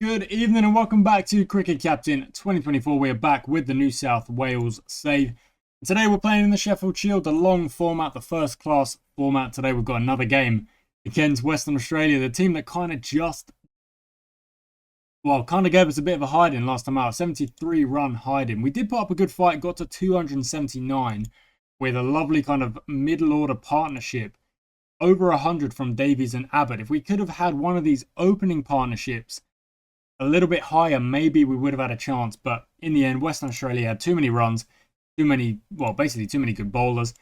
Good evening and welcome back to Cricket Captain 2024. We are back with the New South Wales save. Today we're playing in the Sheffield Shield, the long format, the first class format. Today we've got another game against Western Australia, the team that kind of gave us a bit of a hiding last time out, 73-run hiding. We did put up a good fight, got to 279 with a lovely kind of middle order partnership. Over 100 from Davies and Abbott. If we could have had one of these opening partnerships a little bit higher, maybe we would have had a chance. But in the end, Western Australia had too many runs, basically too many good bowlers,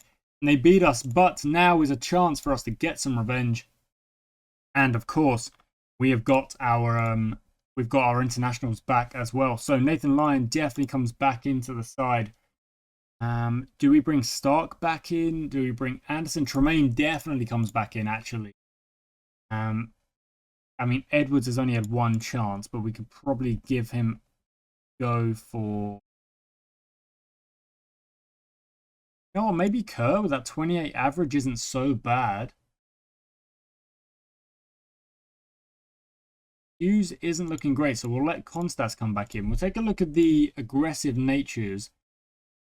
and they beat us. But now is a chance for us to get some revenge. And of course, we've got our internationals back as well. So Nathan Lyon definitely comes back into the side. Do we bring Stark back in? Do we bring Anderson? Tremaine definitely comes back in, actually. I mean, Edwards has only had one chance, but we could probably give him go for... You know what, maybe Kerr with that 28 average isn't so bad. Hughes isn't looking great, so we'll let Constas come back in. We'll take a look at the aggressive natures.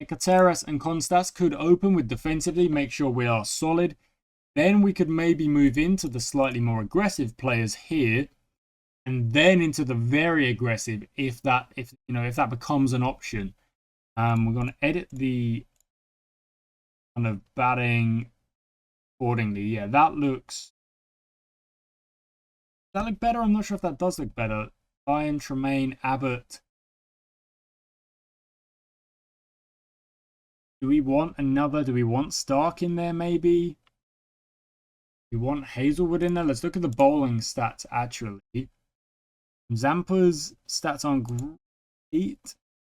Kateras and Constas could open with defensively, make sure we are solid. Then we could maybe move into the slightly more aggressive players here, and then into the very aggressive if that becomes an option. We're going to edit the kind of batting accordingly. Yeah, that looks. Does that look better? I'm not sure if that does look better. Lyon, Tremaine, Abbott. Do we want Stark in there maybe? We want Hazelwood in there. Let's look at the bowling stats actually. Zampa's stats aren't great. The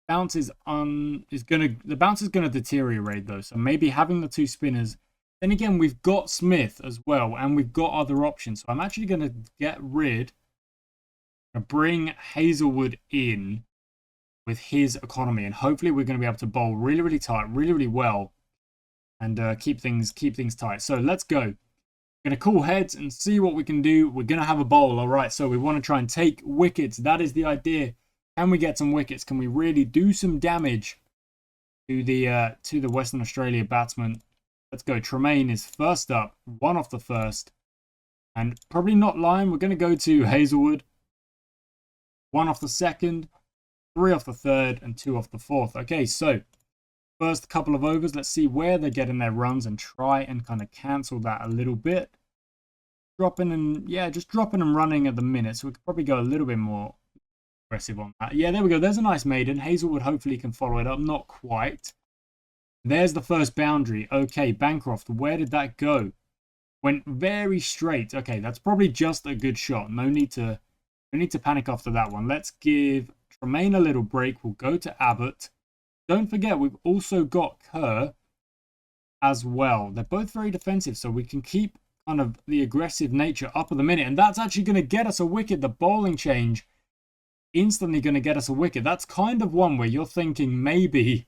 bounce is gonna deteriorate though. So maybe having the two spinners. Then again, we've got Smith as well, and we've got other options. So I'm actually gonna bring Hazelwood in with his economy, and hopefully we're going to be able to bowl really, really tight, really, really well, and keep things tight. So let's go. We're going to call heads and see what we can do. We're going to have a bowl, all right. So we want to try and take wickets. That is the idea. Can we get some wickets? Can we really do some damage to the Western Australia batsman? Let's go. Tremaine is first up, one off the first, and probably not Lyon. We're going to go to Hazelwood, one off the second, 3 off the third, and 2 off the fourth. Okay, so first couple of overs, let's see where they're getting their runs and try and kind of cancel that a little bit. Just dropping and running at the minute, so we could probably go a little bit more aggressive on that. Yeah, there we go. There's a nice maiden. Hazelwood hopefully can follow it up. Not quite. There's the first boundary. Okay, Bancroft, where did that go? Went very straight. Okay, that's probably just a good shot. No need to panic after that one. Let's give Tremaine a little break. We'll go to Abbott. Don't forget, we've also got Kerr as well. They're both very defensive, so we can keep kind of the aggressive nature up at the minute. And that's actually going to get us a wicket. The bowling change instantly going to get us a wicket. That's kind of one where you're thinking maybe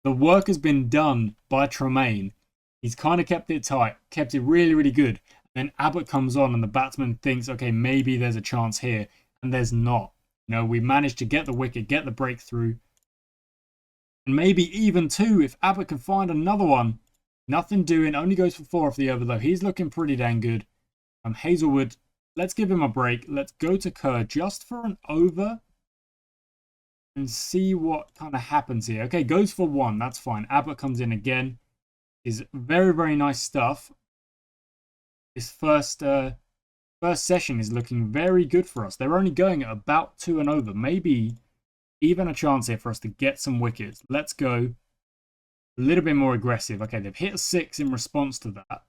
the work has been done by Tremaine. He's kind of kept it tight, kept it really, really good. And then Abbott comes on and the batsman thinks, okay, maybe there's a chance here. And there's not. You know, we managed to get the wicket, get the breakthrough. And maybe even 2 if Abbott can find another one. Nothing doing. Only goes for 4 off the over, though. He's looking pretty dang good. Hazelwood, let's give him a break. Let's go to Kerr just for an over. And see what kind of happens here. Okay, goes for 1. That's fine. Abbott comes in again. Is very, very nice stuff. His first session is looking very good for us. They're only going at about 2 and over. Maybe even a chance here for us to get some wickets. Let's go a little bit more aggressive. Okay, they've hit a 6 in response to that.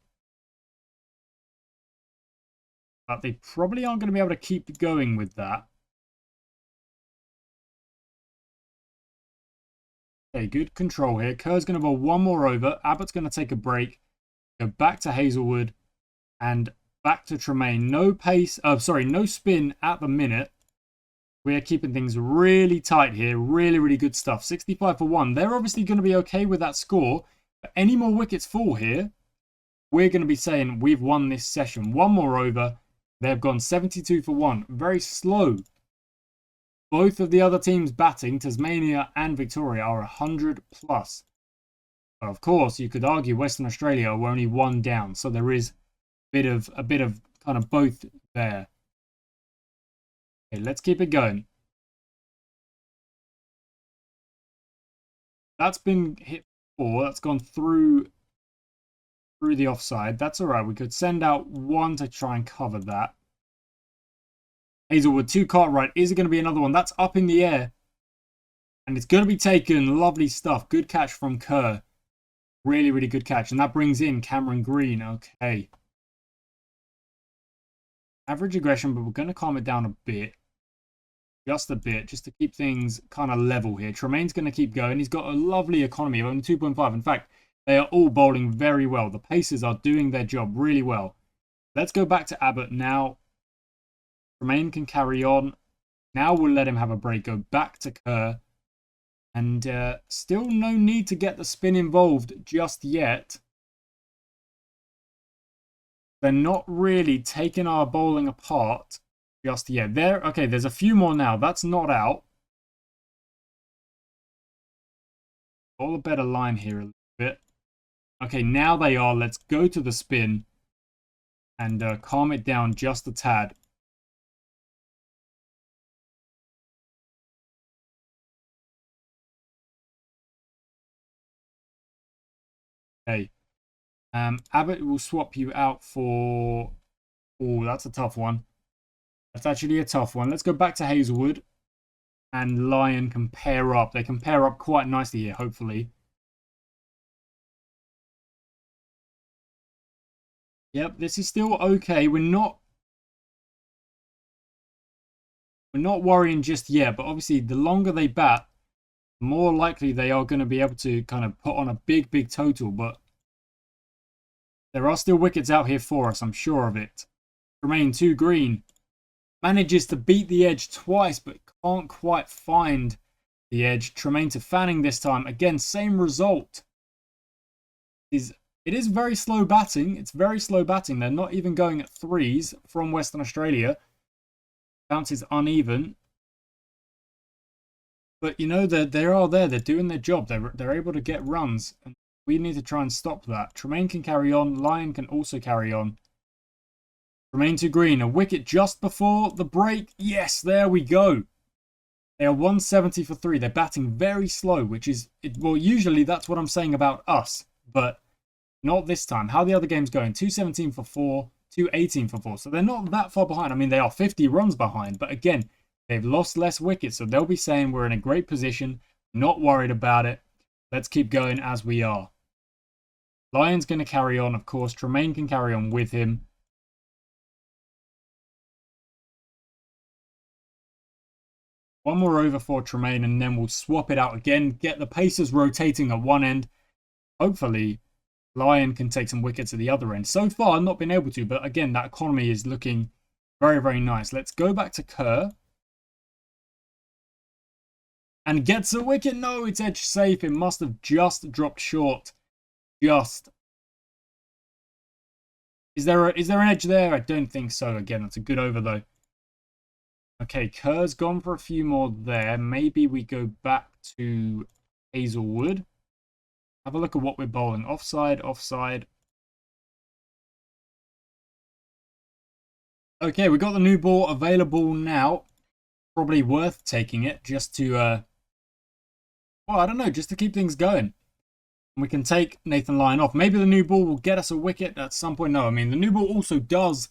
But they probably aren't going to be able to keep going with that. Okay, good control here. Kerr's going to bowl 1 more over. Abbott's going to take a break. Go back to Hazelwood. And back to Tremaine. No spin at the minute. We are keeping things really tight here. Really, really good stuff. 65 for 1. They're obviously going to be okay with that score. But any more wickets fall here, we're going to be saying we've won this session. 1 more over. They've gone 72 for 1. Very slow Both of the other teams batting, Tasmania and Victoria, are 100 plus. But of course, you could argue Western Australia were only one down, so there is a bit of kind of both there. Okay, let's keep it going. That's been hit before. That's gone through the offside. That's all right. We could send out one to try and cover that. Hazelwood, 2 Cartwright. Is it going to be another one? That's up in the air. And it's going to be taken. Lovely stuff. Good catch from Kerr. Really, really good catch. And that brings in Cameron Green. Okay. Average aggression, but we're going to calm it down a bit. Just a bit, just to keep things kind of level here. Tremaine's going to keep going. He's got a lovely economy of only 2.5. In fact, they are all bowling very well. The Pacers are doing their job really well. Let's go back to Abbott now. Tremaine can carry on. Now we'll let him have a break. Go back to Kerr. And still no need to get the spin involved just yet. They're not really taking our bowling apart just yet. Okay, there's a few more now. That's not out. All a better line here a little bit. Okay, now they are. Let's go to the spin and calm it down just a tad. Okay. Abbott will swap you out for... Oh, that's a tough one. That's actually a tough one. Let's go back to Hazelwood. And Lyon can pair up. They can pair up quite nicely here, hopefully. Yep, this is still okay. We're not worrying just yet, but obviously the longer they bat, the more likely they are going to be able to kind of put on a big, big total. But there are still wickets out here for us, I'm sure of it. Tremaine, 2 green. Manages to beat the edge twice, but can't quite find the edge. Tremaine to Fanning this time. Again, same result. It is very slow batting. It's very slow batting. They're not even going at 3s from Western Australia. Bounce is uneven. But, you know, they are there. They're doing their job. They're able to get runs. And we need to try and stop that. Tremaine can carry on. Lyon can also carry on. Tremaine to green. A wicket just before the break. Yes, there we go. They are 170 for 3. They're batting very slow, which is... Well, usually that's what I'm saying about us. But not this time. How are the other games going? 217 for 4. 218 for 4. So they're not that far behind. I mean, they are 50 runs behind. But again, they've lost less wickets. So they'll be saying we're in a great position. Not worried about it. Let's keep going as we are. Lyon's going to carry on, of course. Tremaine can carry on with him. One more over for Tremaine, and then we'll swap it out again. Get the Pacers rotating at one end. Hopefully, Lyon can take some wickets at the other end. So far, I've not been able to, but again, that economy is looking very, very nice. Let's go back to Kerr. And gets a wicket. No, it's edge safe. It must have just dropped short. Just. Is there an edge there? I don't think so. Again, that's a good over, though. Okay, Kerr's gone for a few more there. Maybe we go back to Hazelwood. Have a look at what we're bowling. Offside, offside. Okay, we got the new ball available now. Probably worth taking it just to, well, I don't know, just to keep things going. We can take Nathan Lyon off. Maybe the new ball will get us a wicket at some point. No, I mean, the new ball also does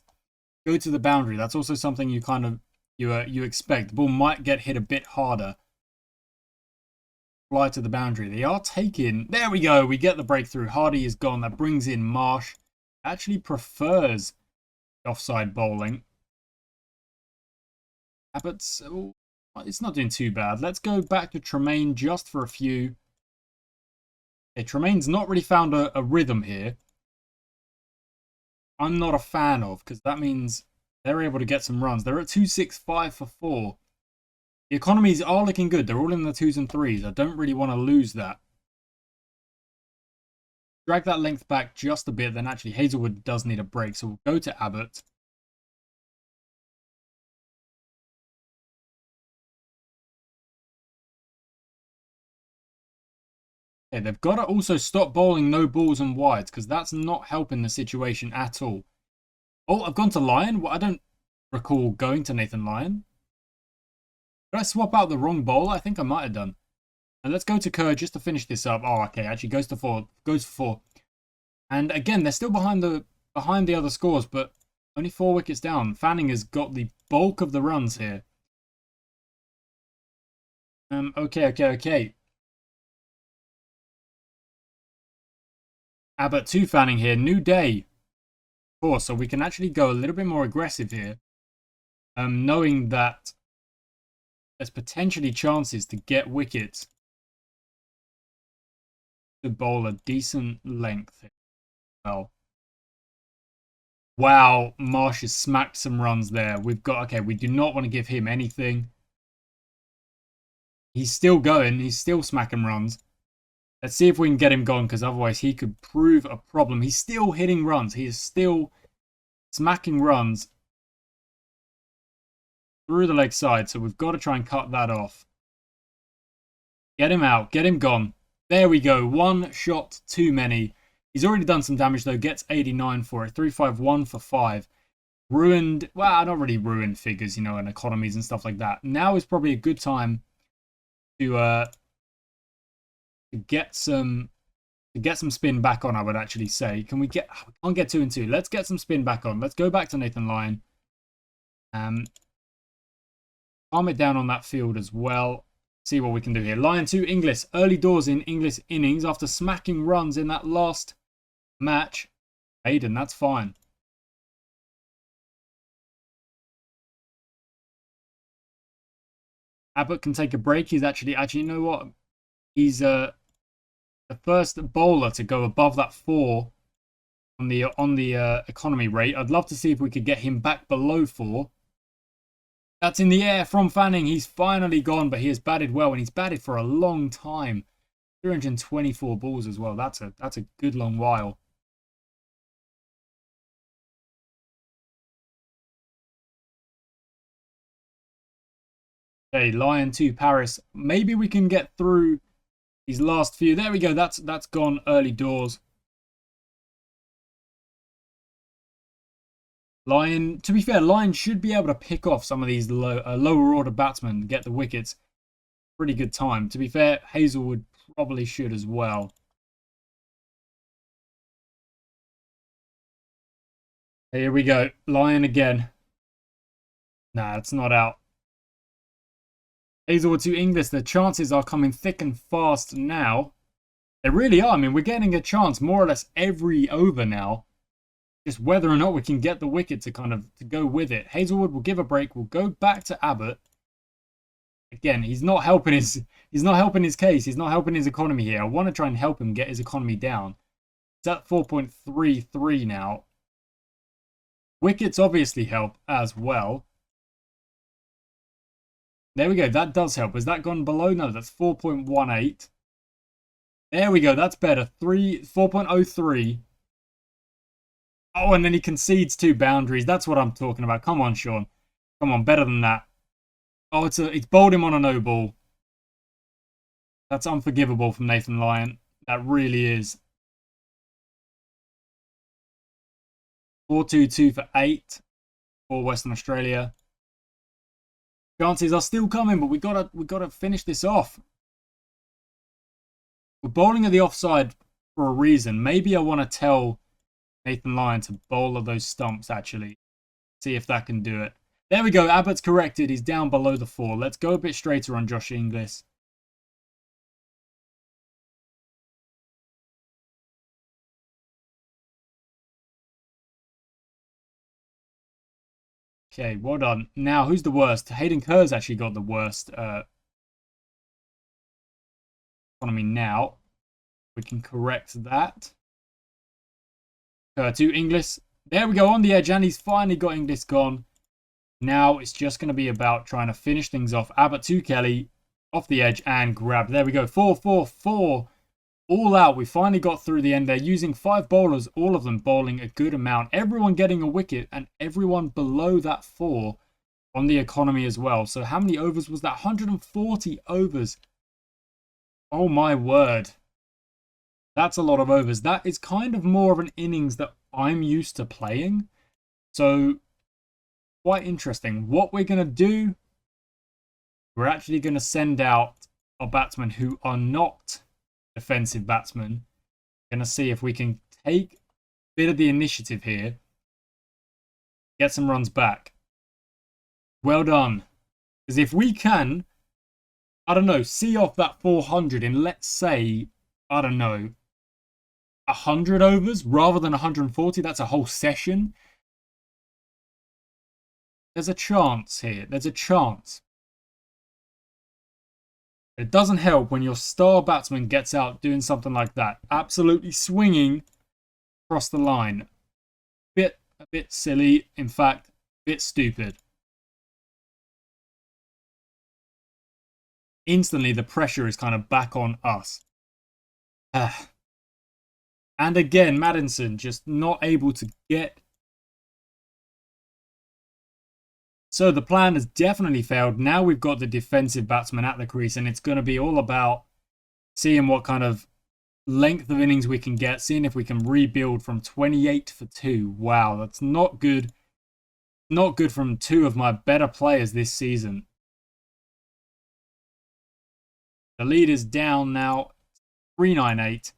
go to the boundary. That's also something you kind of, you expect. The ball might get hit a bit harder. Fly to the boundary. They are taking... There we go. We get the breakthrough. Hardy is gone. That brings in Marsh. Actually prefers offside bowling. Abbott's... Oh, it's not doing too bad. Let's go back to Tremaine just for a few. Okay, Tremaine's not really found a rhythm here. I'm not a fan of, because that means they're able to get some runs. They're at 265 for 4. The economies are looking good. They're all in the 2s and 3s. I don't really want to lose that. Drag that length back just a bit. Then actually Hazelwood does need a break. So we'll go to Abbott. Okay, they've got to also stop bowling no balls and wides because that's not helping the situation at all. Oh, I've gone to Lion. Well, I don't recall going to Nathan Lyon. Did I swap out the wrong bowler? I think I might have done. And let's go to Kerr just to finish this up. Oh, okay, actually goes to 4. Goes for 4. And again, they're still behind the other scores, but only 4 wickets down. Fanning has got the bulk of the runs here. Okay. Abbott to Fanning here. New day. Of course, so we can actually go a little bit more aggressive here. Knowing that there's potentially chances to get wickets to bowl a decent length here. Well, wow, Marsh has smacked some runs there. We've got, okay, we do not want to give him anything. He's still going. He's still smacking runs. Let's see if we can get him gone, because otherwise he could prove a problem. He's still hitting runs. He is still smacking runs through the leg side, so we've got to try and cut that off. Get him out. Get him gone. There we go. 1 shot too many. He's already done some damage, though. Gets 89 for it. 351 for 5. Ruined. Well, not really ruined figures, you know, and economies and stuff like that. Now is probably a good time to get some spin back on, I would actually say. Can we get... We can't get 2 and 2. Let's get some spin back on. Let's go back to Nathan Lyon. Calm it down on that field as well. See what we can do here. Lyon to Inglis. Early doors in Inglis innings after smacking runs in that last match. Aiden, that's fine. Abbott can take a break. He's actually, you know what? He's the first bowler to go above that 4 on the economy rate. I'd love to see if we could get him back below 4. That's in the air from Fanning. He's finally gone, but he has batted well, and he's batted for a long time. 324 balls as well. That's a good long while. Okay, Lyon to Paris. Maybe we can get through these last few. There we go. That's gone early doors. Lyon, to be fair, Lyon should be able to pick off some of these lower order batsmen and get the wickets. Pretty good time. To be fair, Hazelwood probably should as well. Here we go. Lyon again. Nah, it's not out. Hazelwood to Inglis. The chances are coming thick and fast now. They really are. I mean, we're getting a chance more or less every over now. Just whether or not we can get the wicket to go with it. Hazelwood will give a break. We'll go back to Abbott. Again, he's not helping his case. He's not helping his economy here. I want to try and help him get his economy down. It's at 4.33 now. Wickets obviously help as well. There we go. That does help. Has that gone below? No, that's 4.18. There we go. That's better. 4.03. Oh, and then he concedes 2 boundaries. That's what I'm talking about. Come on, Sean. Come on, better than that. Oh, it's bowled him on a no ball. That's unforgivable from Nathan Lyon. That really is. 4-2-2 for 8 for Western Australia. Chances are still coming, but we gotta finish this off. We're bowling at the offside for a reason. Maybe I want to tell Nathan Lyon to bowl at those stumps, actually. See if that can do it. There we go. Abbott's corrected. He's down below the 4. Let's go a bit straighter on Josh Inglis. Okay, well done. Now, who's the worst? Hayden Kerr's actually got the worst economy now. We can correct that. To Inglis. There we go, on the edge, and he's finally got Inglis gone. Now it's just going to be about trying to finish things off. Abbott to Kelly, off the edge, and grab. There we go, 4-4-4. All out. We finally got through the end there, using 5 bowlers, all of them bowling a good amount. Everyone getting a wicket, and everyone below that 4 on the economy as well. So how many overs was that? 140 overs. Oh my word. That's a lot of overs. That is kind of more of an innings that I'm used to playing. So, quite interesting. What we're going to do, we're actually going to send out our batsmen who are not defensive batsmen. Going to see if we can take a bit of the initiative here. Get some runs back. Well done. Because if we can, I don't know, see off that 400 in, let's say, I don't know, 100 overs rather than 140, that's a whole session. There's a chance here. There's a chance. It doesn't help when your star batsman gets out doing something like that. Absolutely swinging across the line. A bit silly. In fact, a bit stupid. Instantly, the pressure is kind of back on us. And again, Maddinson just not able to get. So the plan has definitely failed. Now we've got the defensive batsman at the crease, and it's going to be all about seeing what kind of length of innings we can get, seeing if we can rebuild from 28 for 2. Wow, that's not good. Not good from two of my better players this season. The lead is down now, 398.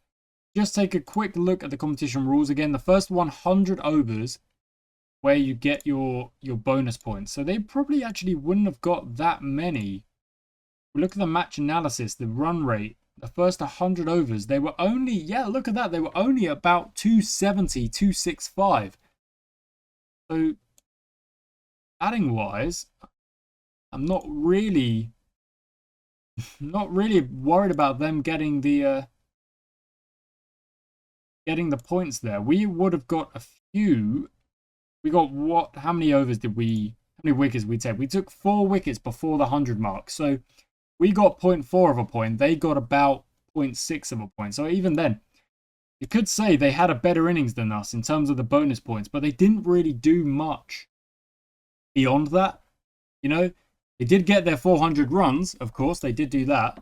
Just take a quick look at the competition rules again. The first 100 overs where you get your bonus points. So they probably actually wouldn't have got that many. We look at the match analysis, the run rate. The first 100 overs, they were only, yeah, look at that. They were only about 270, 265. So, batting-wise, I'm not really worried about them getting the points there. We would have got a few. We got what? How many overs did we? How many wickets we take? We took 4 wickets before the 100 mark. So we got 0.4 of a point. They got about 0.6 of a point. So even then, you could say they had a better innings than us in terms of the bonus points, but they didn't really do much beyond that. You know, they did get their 400 runs. Of course, they did do that.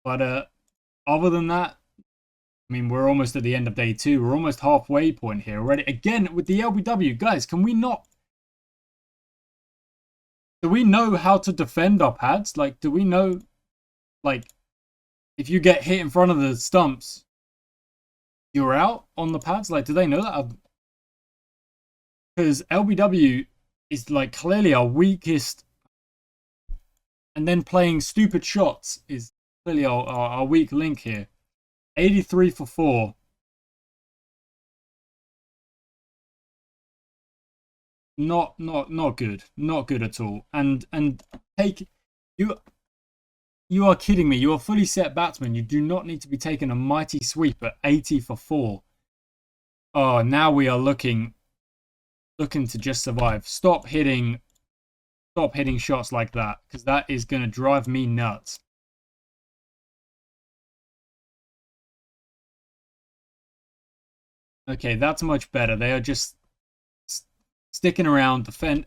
But other than that, I mean, we're almost at the end of day 2. We're almost halfway point here already. Again, with the LBW, guys, can we not... Do we know how to defend our pads? Like, do we know, like, if you get hit in front of the stumps, you're out on the pads? Like, do they know that? Because LBW is, like, clearly our weakest. And then playing stupid shots is clearly our weak link here. 83 for 4. Not good. Not good at all. And take you are kidding me. You are fully set batsman. You do not need to be taking a mighty sweep at 80 for 4. Oh, now we are looking to just survive. Stop hitting shots like that, because that is going to drive me nuts. Okay, that's much better. They are just sticking around, defend.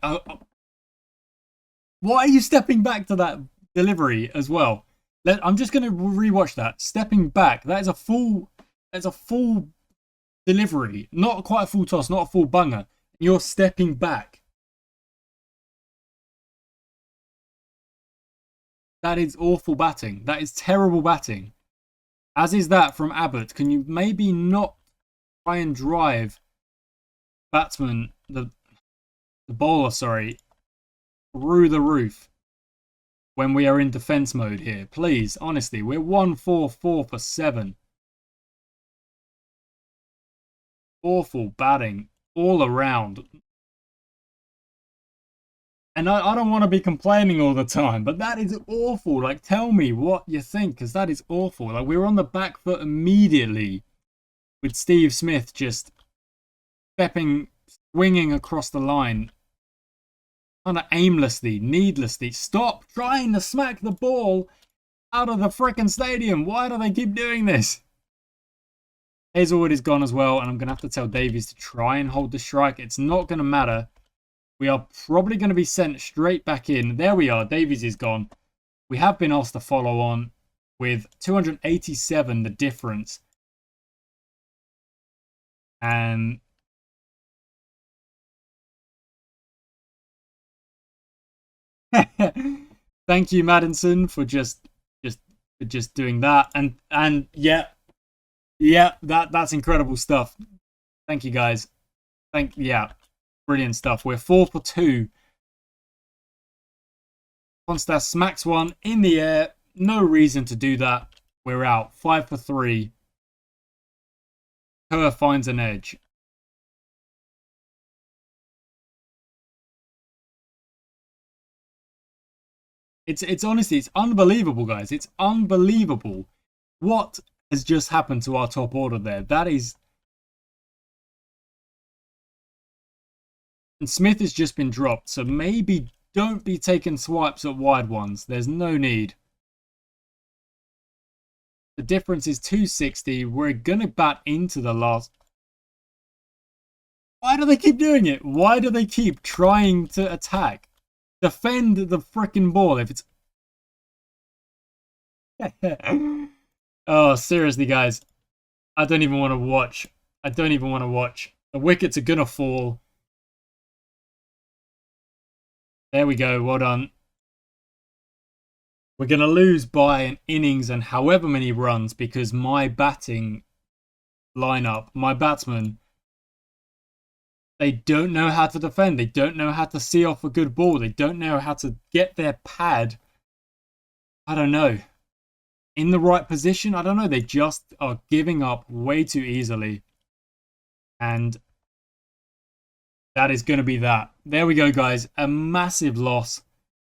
Why are you stepping back to that delivery as well? I'm just going to rewatch that. Stepping back. That is a full. That's a full delivery. Not quite a full toss. Not a full bunger. You're stepping back. That is awful batting. That is terrible batting. As is that from Abbott. Can you maybe not try and drive batsman, the bowler, sorry, through the roof when we are in defense mode here? Please, honestly, we're 144 for 7. Awful batting all around. And I don't want to be complaining all the time, but that is awful. Like, tell me what you think, because that is awful. Like, we were on the back foot immediately with Steve Smith just swinging across the line kind of aimlessly, needlessly. Stop trying to smack the ball out of the frickin' stadium. Why do they keep doing this? Hazelwood is gone as well, and I'm going to have to tell Davies to try and hold the strike. It's not going to matter. We are probably going to be sent straight back in. There we are. Davies is gone. We have been asked to follow on with 287, the difference. And thank you, Madison, for just doing that. And yeah, that's incredible stuff. Thank you, guys. Yeah, brilliant stuff. We're 4 for 2. Konstas smacks one in the air. No reason to do that. We're out. 5 for 3. Kerr finds an edge. It's honestly, it's unbelievable, guys. It's unbelievable what has just happened to our top order there. That is, and Smith has just been dropped, so maybe don't be taking swipes at wide ones. There's no need. The difference is 260. We're gonna bat into the last. Why do they keep doing it? Why do they keep trying to attack? Defend the freaking ball if it's. Oh, seriously, guys. I don't even want to watch. I don't even want to watch. The wickets are going to fall. There we go. Well done. We're going to lose by an innings and however many runs because my batting lineup, my batsmen, they don't know how to defend. They don't know how to see off a good ball. They don't know how to get their pad. I don't know. In the right position. I don't know. They just are giving up way too easily. And that is going to be that. There we go, guys. A massive loss.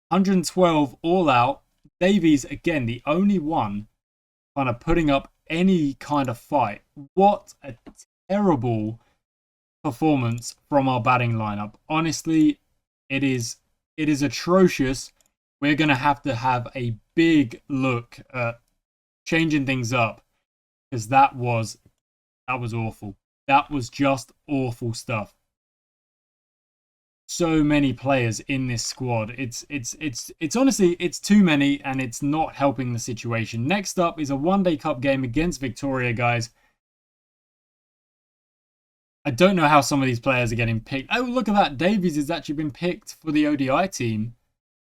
112 all out. Davies, again, the only one kind of putting up any kind of fight. What a terrible performance from our batting lineup. Honestly, it is atrocious. We're going to have a big look at changing things up because that was awful. That was just awful stuff. So many players in this squad. It's honestly, it's too many and it's not helping the situation. Next up is a one-day cup game against Victoria, guys. I don't know how some of these players are getting picked. Oh, look at that. Davies has actually been picked for the ODI team,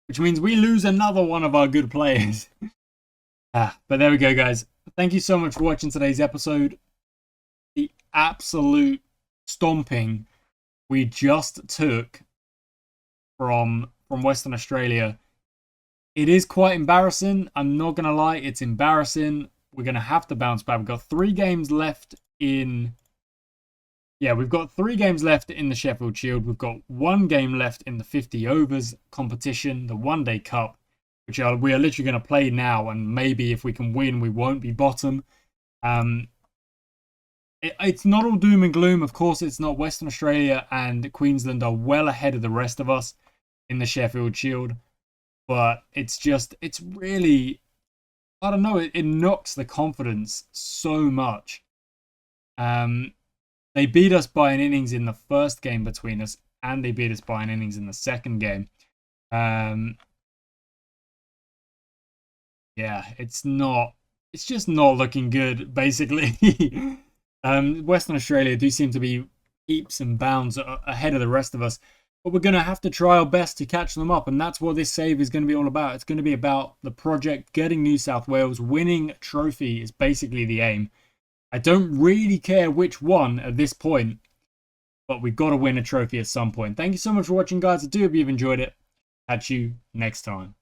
which means we lose another one of our good players. But there we go, guys. Thank you so much for watching today's episode. The absolute stomping we just took from Western Australia. It is quite embarrassing. I'm not going to lie. It's embarrassing. We're going to have to bounce back. We've got 3 games left in... Yeah, we've got 3 games left in the Sheffield Shield. We've got 1 game left in the 50 overs competition, the One Day Cup, which we are literally going to play now. And maybe if we can win, we won't be bottom. It's not all doom and gloom. Of course, it's not. Western Australia and Queensland are well ahead of the rest of us in the Sheffield Shield. But it's really, I don't know, it knocks the confidence so much. They beat us by an innings in the first game between us, and they beat us by an innings in the second game. Yeah, it's just not looking good, basically. Western Australia do seem to be leaps and bounds ahead of the rest of us. But we're going to have to try our best to catch them up. And that's what this save is going to be all about. It's going to be about the project, getting New South Wales, winning a trophy is basically the aim. I don't really care which one at this point. But we've got to win a trophy at some point. Thank you so much for watching, guys. I do hope you've enjoyed it. Catch you next time.